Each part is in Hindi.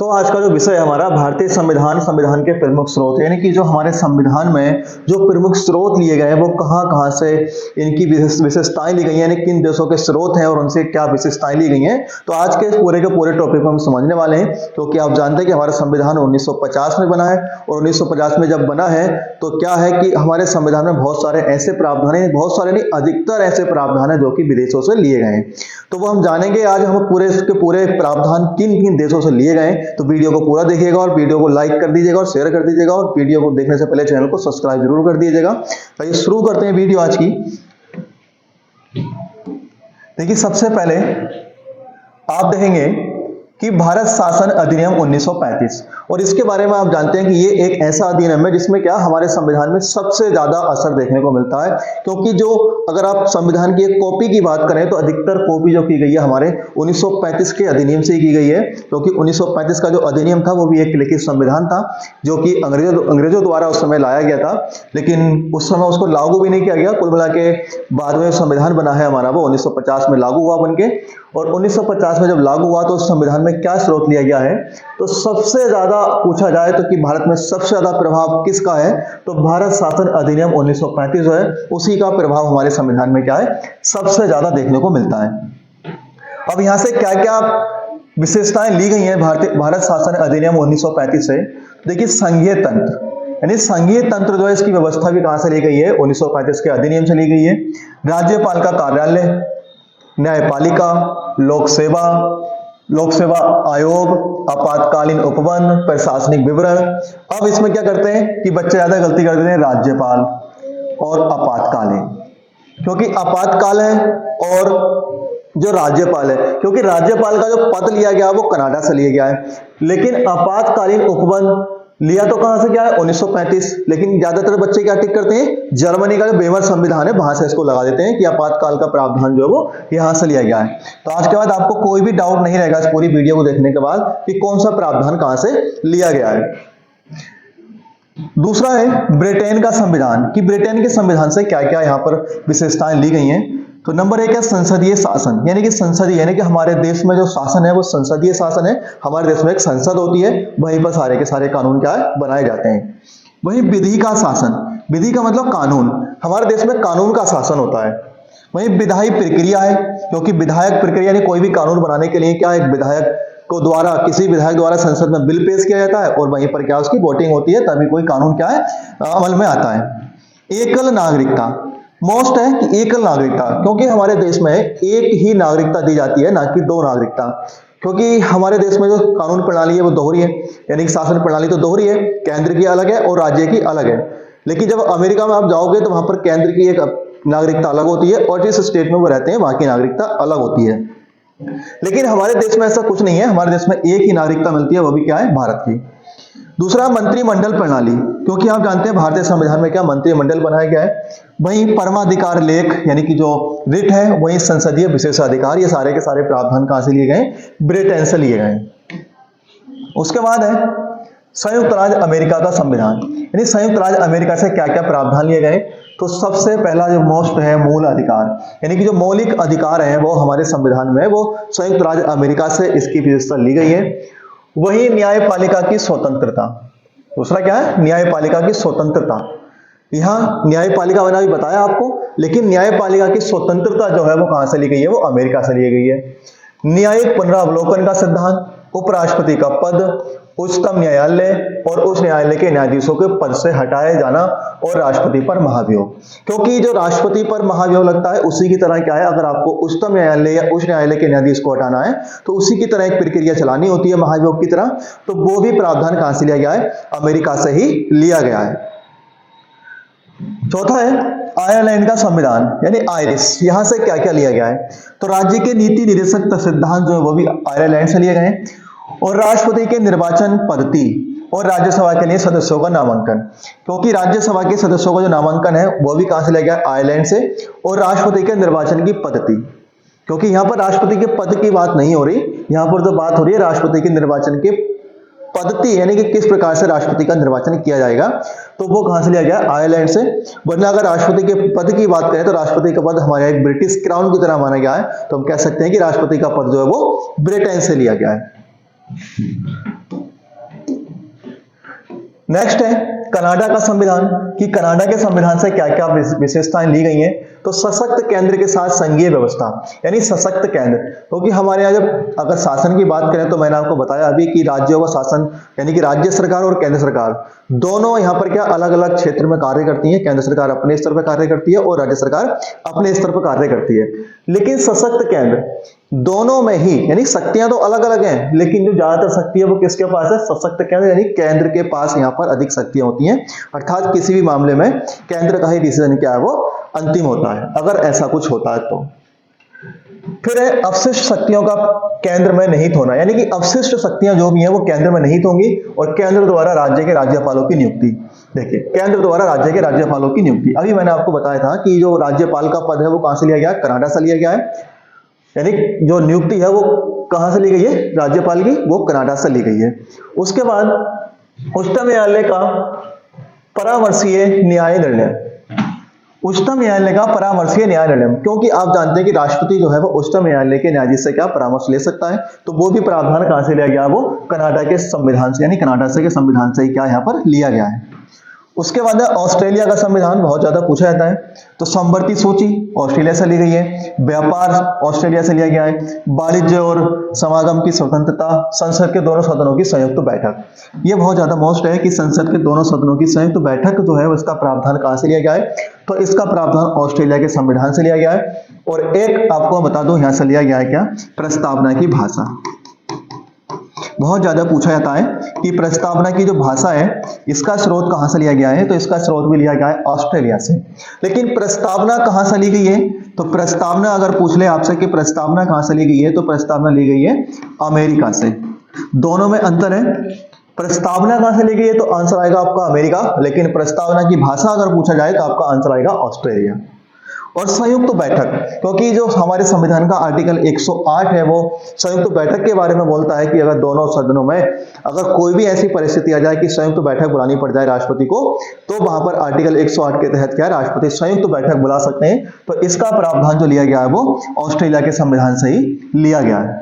तो आज का जो विषय है हमारा भारतीय संविधान, संविधान के प्रमुख स्रोत, यानी कि जो हमारे संविधान में जो प्रमुख स्रोत लिए गए हैं वो कहाँ कहाँ से इनकी विशेषताएं ली गई हैं, यानी किन देशों के स्रोत हैं और उनसे क्या विशेषताएं ली गई हैं। तो आज के पूरे टॉपिक को हम समझने वाले हैं, क्योंकि आप जानते हैं कि हमारा संविधान 1950 में बना है और 1950 में जब बना है तो क्या है कि हमारे संविधान में बहुत सारे ऐसे प्रावधान हैं, बहुत सारे नहीं अधिकतर ऐसे प्रावधान है जो कि विदेशों से लिए गए हैं। तो वो हम जानेंगे आज, हम पूरे प्रावधान किन किन देशों से लिए गए। तो वीडियो को पूरा देखिएगा और वीडियो को लाइक कर दीजिएगा और शेयर कर दीजिएगा और वीडियो को देखने से पहले चैनल को सब्सक्राइब जरूर कर दीजिएगा। तो शुरू करते हैं वीडियो आज की। देखिए सबसे पहले आप देखेंगे कि भारत शासन अधिनियम 1935, और इसके बारे में आप जानते हैं कि ये एक ऐसा अधिनियम है जिसमें क्या हमारे संविधान में सबसे ज्यादा असर देखने को मिलता है, क्योंकि जो अगर आप संविधान की एक कॉपी की बात करें तो अधिकतर कॉपी जो की गई है हमारे 1935 के अधिनियम से ही की गई है, क्योंकि 1935 का जो अधिनियम था वो भी एक लिखित संविधान था जो कि अंग्रेजों द्वारा उस समय लाया गया था, लेकिन उस समय उसको लागू भी नहीं किया गया। कुल मिला के बाद में संविधान बना है हमारा वो 1950 में लागू हुआ बनके, और 1950 में जब लागू हुआ तो उस संविधान में क्या स्रोत लिया गया है। तो सबसे ज्यादा पूछा जाए तो कि भारत में सबसे ज्यादा प्रभाव किसका है, तो भारत शासन अधिनियम 1935 जो है उसी का प्रभाव हमारे संविधान में क्या है सबसे ज्यादा देखने को मिलता है। अब यहां से क्या क्या विशेषताएं ली गई हैं भारत शासन अधिनियम 1935 से। देखिए संघीय तंत्र, यानी संघीय तंत्र जो है इसकी व्यवस्था भी कहां से ली गई है, 1935 के अधिनियम से ली गई है। राज्यपाल का कार्यालय, न्यायपालिका, लोक सेवा आयोग, आपातकालीन उपबंध, प्रशासनिक विवरण। अब इसमें क्या करते हैं कि बच्चे ज्यादा गलती कर देते हैं, राज्यपाल और आपातकालीन, क्योंकि आपातकाल है और जो राज्यपाल है, क्योंकि राज्यपाल का जो पद लिया गया वो कनाडा से लिया गया है, लेकिन आपातकालीन उपबंध लिया तो कहां से क्या है 1935, लेकिन ज्यादातर बच्चे क्या टिक करते हैं, जर्मनी का जो वेमर संविधान है वहां से इसको लगा देते हैं कि आपातकाल का प्रावधान जो है वो यहां से लिया गया है। तो आज के बाद आपको कोई भी डाउट नहीं रहेगा इस पूरी वीडियो को देखने के बाद कि कौन सा प्रावधान कहां से लिया गया है। दूसरा है ब्रिटेन का संविधान, कि ब्रिटेन के संविधान से क्या क्या यहां पर विशेषताएं ली गई हैं। तो नंबर 1 है संसदीय शासन, यानी कि संसदीय यानी कि हमारे देश में जो शासन है वो संसदीय शासन है। हमारे देश में एक संसद होती है, वहीं पर सारे के सारे कानून क्या है बनाए जाते हैं। वहीं विधि का शासन, विधि का मतलब कानून, हमारे देश में कानून का शासन होता है। वहीं विधायी प्रक्रिया है, क्योंकि विधायक प्रक्रिया यानी कोई भी कानून बनाने के लिए क्या एक विधायक को द्वारा, किसी विधायक द्वारा संसद में बिल पेश किया जाता है और वहीं पर क्या उसकी वोटिंग होती है, तभी कोई कानून क्या है अमल में आता है। एकल नागरिकता, मोस्ट है कि एकल नागरिकता, क्योंकि हमारे देश में एक ही नागरिकता दी जाती है, ना कि दो नागरिकता, क्योंकि हमारे देश में जो कानून प्रणाली है वो दोहरी है, यानी कि शासन प्रणाली तो दोहरी है, केंद्र की अलग है और राज्य की अलग है। लेकिन जब अमेरिका में आप जाओगे तो वहां पर केंद्र की एक नागरिकता अलग होती है और जिस स्टेट में वो रहते हैं वहां की नागरिकता अलग होती है। लेकिन हमारे देश में ऐसा कुछ नहीं है, हमारे देश में एक ही नागरिकता मिलती है, वो भी क्या है भारत की। दूसरा मंत्रिमंडल प्रणाली, क्योंकि आप जानते हैं भारतीय संविधान में क्या मंत्रिमंडल बनाया गया है। वहीं परमाधिकार लेख यानी कि जो रिट है, वहीं संसदीय विशेषाधिकार, ये सारे के सारे प्रावधान कहां से लिए गए, ब्रिटेन से लिए गए। उसके बाद है संयुक्त राज्य अमेरिका का संविधान, यानी संयुक्त राज्य अमेरिका से क्या क्या प्रावधान लिए गए। तो सबसे पहला जो मोस्ट है मूल अधिकार, यानी कि जो मौलिक अधिकार है वो हमारे संविधान में वो संयुक्त राज्य अमेरिका से इसकी विशेषता ली गई है। वही न्यायपालिका की स्वतंत्रता, दूसरा क्या है न्यायपालिका की स्वतंत्रता। यहां न्यायपालिका बना भी बताया आपको, लेकिन न्यायपालिका की स्वतंत्रता जो है वो कहां से ली गई है, वो अमेरिका से ली गई है। न्यायिक पुनरावलोकन का सिद्धांत, उपराष्ट्रपति का पद, उच्चतम न्यायालय और उस न्यायालय के न्यायाधीशों के पद से हटाए जाना और राष्ट्रपति पर महाभियोग, क्योंकि जो राष्ट्रपति पर महाभियोग लगता है उसी की तरह क्या है, अगर आपको उच्चतम न्यायालय या उच्च न्यायालय के न्यायाधीश को हटाना है तो उसी की तरह एक प्रक्रिया चलानी होती है महाभियोग की तरह। तो वो भी प्रावधान कहां से लिया गया है, अमेरिका से ही लिया गया है। चौथा है आयरलैंड का संविधान, यानी आयरिश, यहां से क्या क्या लिया गया है। तो राज्य के नीति निर्देशक सिद्धांत जो है वो भी आयरलैंड से लिए गए, और राष्ट्रपति के निर्वाचन पद्धति और राज्यसभा के लिए सदस्यों का नामांकन, क्योंकि राज्यसभा के सदस्यों का जो नामांकन है वो भी कहां से लिया गया, आयरलैंड से। और राष्ट्रपति के निर्वाचन की पद्धति, क्योंकि यहां पर राष्ट्रपति के पद की बात नहीं हो रही, यहां पर तो बात हो रही है राष्ट्रपति के निर्वाचन की पद्धति, यानी कि किस प्रकार से राष्ट्रपति का निर्वाचन किया जाएगा, तो वो कहां से लिया गया, आयरलैंड से। वरना अगर राष्ट्रपति के पद की बात करें तो राष्ट्रपति का पद हमारे एक ब्रिटिश क्राउन की तरह माना गया है, तो हम कह सकते हैं कि राष्ट्रपति का पद जो है वो ब्रिटेन से लिया गया है। नेक्स्ट है कनाडा का संविधान, कि कनाडा के संविधान से क्या क्या विशेषताएं ली गई हैं। तो सशक्त केंद्र के साथ संघीय व्यवस्था, यानी सशक्त केंद्र, क्योंकि हमारे यहाँ जब अगर शासन की बात करें तो मैंने आपको बताया अभी कि राज्यों का शासन, यानी कि राज्य सरकार और केंद्र सरकार दोनों यहाँ पर क्या अलग अलग क्षेत्र में कार्य करती है। केंद्र सरकार अपने स्तर पर कार्य करती है और राज्य सरकार अपने स्तर पर कार्य करती है। लेकिन सशक्त केंद्र दोनों में ही, यानी शक्तियां तो अलग अलग हैं, लेकिन जो ज्यादातर शक्ति है वो किसके पास है? सशक्त केंद्र, यानी केंद्र के पास यहाँ पर अधिक शक्तियां होती हैं। अर्थात किसी भी मामले में केंद्र का ही डिसीजन क्या है, वो अंतिम होता है, अगर ऐसा कुछ होता है तो। फिर है अवशिष्ट शक्तियों का केंद्र में निहित होना, यानी कि अवशिष्ट शक्तियां जो भी हैं वो केंद्र में निहित होंगी और केंद्र द्वारा राज्य के राज्यपालों की नियुक्ति। देखिए, केंद्र द्वारा राज्य के राज्यपालों की नियुक्ति, अभी मैंने आपको बताया था कि जो राज्यपाल का पद है वो कहां से लिया गया? कनाडा से लिया गया है। यानी जो नियुक्ति है वो कहां से ली गई है? राज्यपाल की, वो कनाडा से ली गई है। उसके बाद उच्चतम न्यायालय का परामर्शीय न्याय निर्णय, उच्चतम न्यायालय का परामर्शीय न्याय निर्णय, क्योंकि आप जानते हैं कि राष्ट्रपति जो है वो उच्चतम न्यायालय के न्यायाधीश से क्या परामर्श ले सकता है, तो वो भी प्रावधान कहां से लिया गया? वो कनाडा के संविधान से, यानी कनाडा से के संविधान से ही क्या यहाँ पर लिया गया है। उसके बाद ऑस्ट्रेलिया का संविधान बहुत ज्यादा पूछा जाता है, तो समवर्ती सूची ऑस्ट्रेलिया से ली गई है। व्यापार ऑस्ट्रेलिया से लिया गया है। वाणिज्य और समागम की स्वतंत्रता, संसद के दोनों सदनों की संयुक्त बैठक, ये बहुत ज्यादा मोस्ट है कि संसद के दोनों सदनों की संयुक्त बैठक जो है उसका प्रावधान कहां से लिया गया है? तो इसका प्रावधान ऑस्ट्रेलिया के संविधान से लिया गया है। और एक आपको बता दूं यहां से लिया गया है क्या? प्रस्तावना की भाषा। बहुत ज्यादा पूछा जाता है कि प्रस्तावना की जो भाषा है इसका स्रोत कहां से लिया गया है, तो इसका स्रोत भी लिया गया है ऑस्ट्रेलिया से। लेकिन प्रस्तावना कहां से ली गई है? तो प्रस्तावना अगर पूछ ले आपसे कि प्रस्तावना कहां से ली गई है, तो प्रस्तावना ली गई है अमेरिका से। दोनों में अंतर है। प्रस्तावना कहां से ली गई है तो आंसर आएगा आपका अमेरिका, लेकिन प्रस्तावना की भाषा अगर पूछा जाए तो आपका आंसर आएगा ऑस्ट्रेलिया। और संयुक्त बैठक, क्योंकि जो हमारे संविधान का आर्टिकल 108 है वो संयुक्त बैठक के बारे में बोलता है कि अगर दोनों सदनों में अगर कोई भी ऐसी परिस्थिति आ जाए कि संयुक्त बैठक बुलानी पड़ जाए राष्ट्रपति को, तो वहां पर आर्टिकल 108 के तहत क्या राष्ट्रपति संयुक्त बैठक बुला सकते हैं। तो इसका प्रावधान जो लिया गया है वो ऑस्ट्रेलिया के संविधान से ही लिया गया है।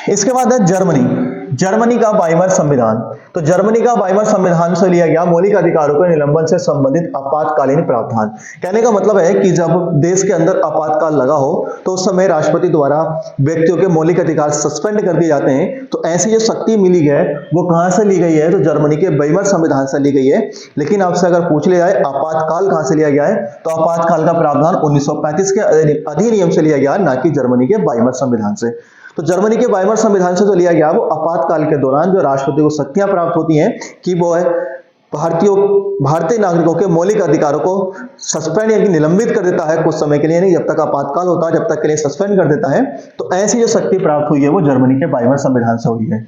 इसके बाद है जर्मनी का वाइमर संविधान। तो जर्मनी का वाइमर संविधान से लिया गया मौलिक अधिकारों के निलंबन से संबंधित आपातकालीन प्रावधान। कहने का मतलब है कि जब देश के अंदर आपातकाल लगा हो तो उस समय राष्ट्रपति द्वारा व्यक्तियों के मौलिक अधिकार सस्पेंड कर दिए जाते हैं। तो ऐसी जो शक्ति मिली है वो कहां से ली गई है? तो जर्मनी के वाइमर संविधान से ली गई है। लेकिन आपसे अगर पूछ लिया जाए आपातकाल कहां से लिया गया है, तो आपातकाल का प्रावधान 1935 के अधिनियम से लिया गया, ना कि जर्मनी के वाइमर संविधान से। तो जर्मनी के वाइमर संविधान से जो लिया गया वो आपातकाल के दौरान जो राष्ट्रपति को शक्तियां प्राप्त होती हैं कि वो है भारतीय नागरिकों के मौलिक अधिकारों को सस्पेंड यानी निलंबित कर देता है कुछ समय के लिए, नहीं जब तक आपातकाल होता है जब तक के लिए सस्पेंड कर देता है। तो ऐसी जो शक्ति प्राप्त हुई है वो जर्मनी के वाइमर संविधान से हुई है।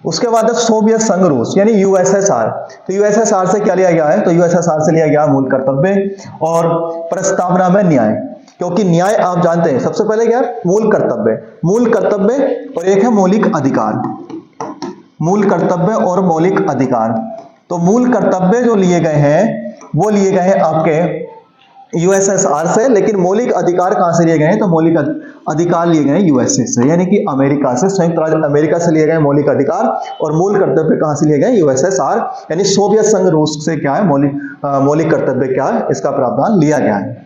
उसके बाद सोवियत संघ रूस यानी यूएसएसआर। तो यूएसएसआर से क्या लिया गया है? तो यूएसएसआर से लिया गया मूल कर्तव्य और प्रस्तावना में न्याय, क्योंकि न्याय आप जानते हैं सबसे पहले क्या है? मूल कर्तव्य और एक है मौलिक अधिकार। मूल कर्तव्य और मौलिक अधिकार। तो मूल कर्तव्य जो लिए गए हैं वो लिए गए हैं आपके यूएसएसआर से, लेकिन मौलिक अधिकार कहां से लिए गए हैं? तो मौलिक अधिकार लिए गए यूएसए से, यानी कि अमेरिका से, संयुक्त राज्य अमेरिका से लिए गए मौलिक अधिकार। और मूल कर्तव्य कहां से लिए गए? यूएसएसआर यानी सोवियत संघ रूस से क्या है मौलिक कर्तव्य क्या है? इसका प्रावधान लिया गया है।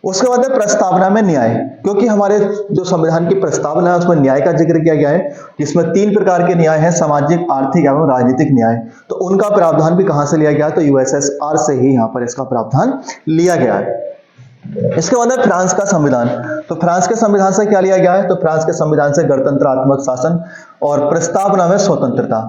उसके बाद है प्रस्तावना में न्याय, क्योंकि हमारे जो संविधान की प्रस्तावना है उसमें न्याय का जिक्र किया गया है, जिसमें 3 प्रकार के न्याय हैं, सामाजिक, आर्थिक एवं राजनीतिक न्याय। तो उनका प्रावधान भी कहां से लिया गया? तो यूएसएसआर से ही यहां पर इसका प्रावधान लिया गया है। इसके बाद है फ्रांस का संविधान। तो फ्रांस के संविधान से क्या लिया गया है? तो फ्रांस के संविधान से गणतंत्रात्मक शासन और प्रस्तावना में स्वतंत्रता,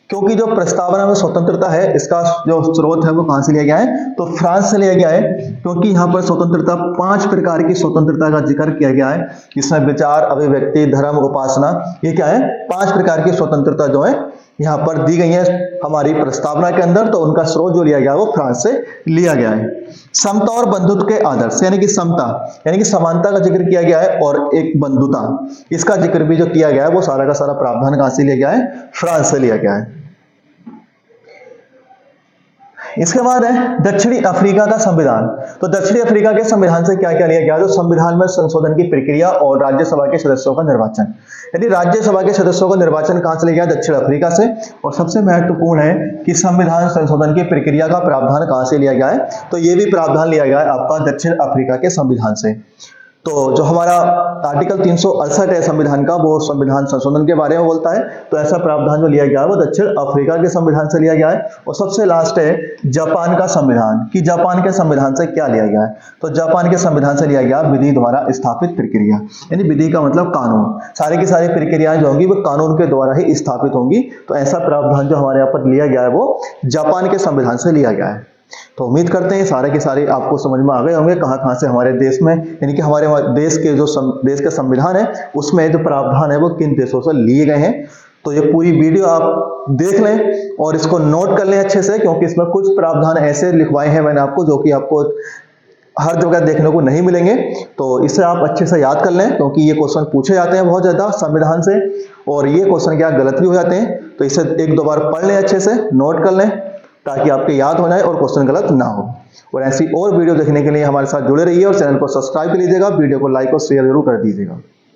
क्योंकि जो प्रस्तावना में स्वतंत्रता है इसका जो स्रोत है वो कहां से लिया गया है? तो फ्रांस से लिया गया है, क्योंकि यहां पर स्वतंत्रता 5 प्रकार की स्वतंत्रता का जिक्र किया गया है, जिसमें विचार, अभिव्यक्ति, धर्म, उपासना, ये क्या है? 5 प्रकार की स्वतंत्रता जो है यहां पर दी गई है हमारी प्रस्तावना के अंदर। तो उनका स्रोत जो लिया गया वो फ्रांस से लिया गया है। समता और बंधुत्व के आदर्श, यानी कि समता यानी कि समानता का जिक्र किया गया है, और एक बंधुता, इसका जिक्र भी जो किया गया है वो सारा का सारा प्रावधान कहां से लिया गया है? फ्रांस से लिया गया है। इसके बाद है दक्षिणी अफ्रीका का संविधान। तो दक्षिणी अफ्रीका के संविधान से क्या क्या लिया गया? जो संविधान में संशोधन की प्रक्रिया और राज्यसभा के सदस्यों का निर्वाचन, यदि राज्यसभा के सदस्यों का निर्वाचन कहां से लिया गया? दक्षिण अफ्रीका से। और सबसे महत्वपूर्ण है कि संविधान संशोधन की प्रक्रिया का प्रावधान कहां से लिया गया है? तो ये भी प्रावधान लिया गया है आपका दक्षिण अफ्रीका के संविधान से। तो जो हमारा आर्टिकल 368 है संविधान का, वो संविधान संशोधन के बारे में बोलता है। तो ऐसा प्रावधान जो लिया गया है वो दक्षिण अफ्रीका के संविधान से लिया गया है। और सबसे लास्ट है जापान का संविधान, कि जापान के संविधान से क्या लिया गया है? तो जापान के संविधान से लिया गया विधि द्वारा स्थापित प्रक्रिया, यानी विधि का मतलब कानून। सारी की सारी प्रक्रियाएं जो होंगी वो कानून के द्वारा ही स्थापित होंगी। तो ऐसा प्रावधान जो हमारे यहाँ पर लिया गया है वो जापान के संविधान से लिया गया है। तो उम्मीद करते हैं सारे के सारे आपको समझ में आ गए होंगे कहां से हमारे देश में, यानी कि हमारे देश के जो देश का संविधान है उसमें जो प्रावधान है वो किन देशों से लिए गए हैं। तो ये पूरी वीडियो आप देख लें और इसको नोट कर लें अच्छे से, क्योंकि इसमें कुछ प्रावधान ऐसे लिखवाए हैं मैंने आपको जो कि आपको हर जगह देखने को नहीं मिलेंगे। तो इसे आप अच्छे से याद कर लें, क्योंकि ये क्वेश्चन पूछे जाते हैं बहुत ज्यादा संविधान से, और ये क्वेश्चन क्या गलत भी हो जाते हैं। तो इसे एक दो बार पढ़ लें, अच्छे से नोट कर लें, ताकि आपके याद हो जाए और क्वेश्चन गलत ना हो। और ऐसी और वीडियो देखने के लिए हमारे साथ जुड़े रहिए और चैनल को सब्सक्राइब कर लीजिएगा, वीडियो को लाइक और शेयर जरूर कर दीजिएगा।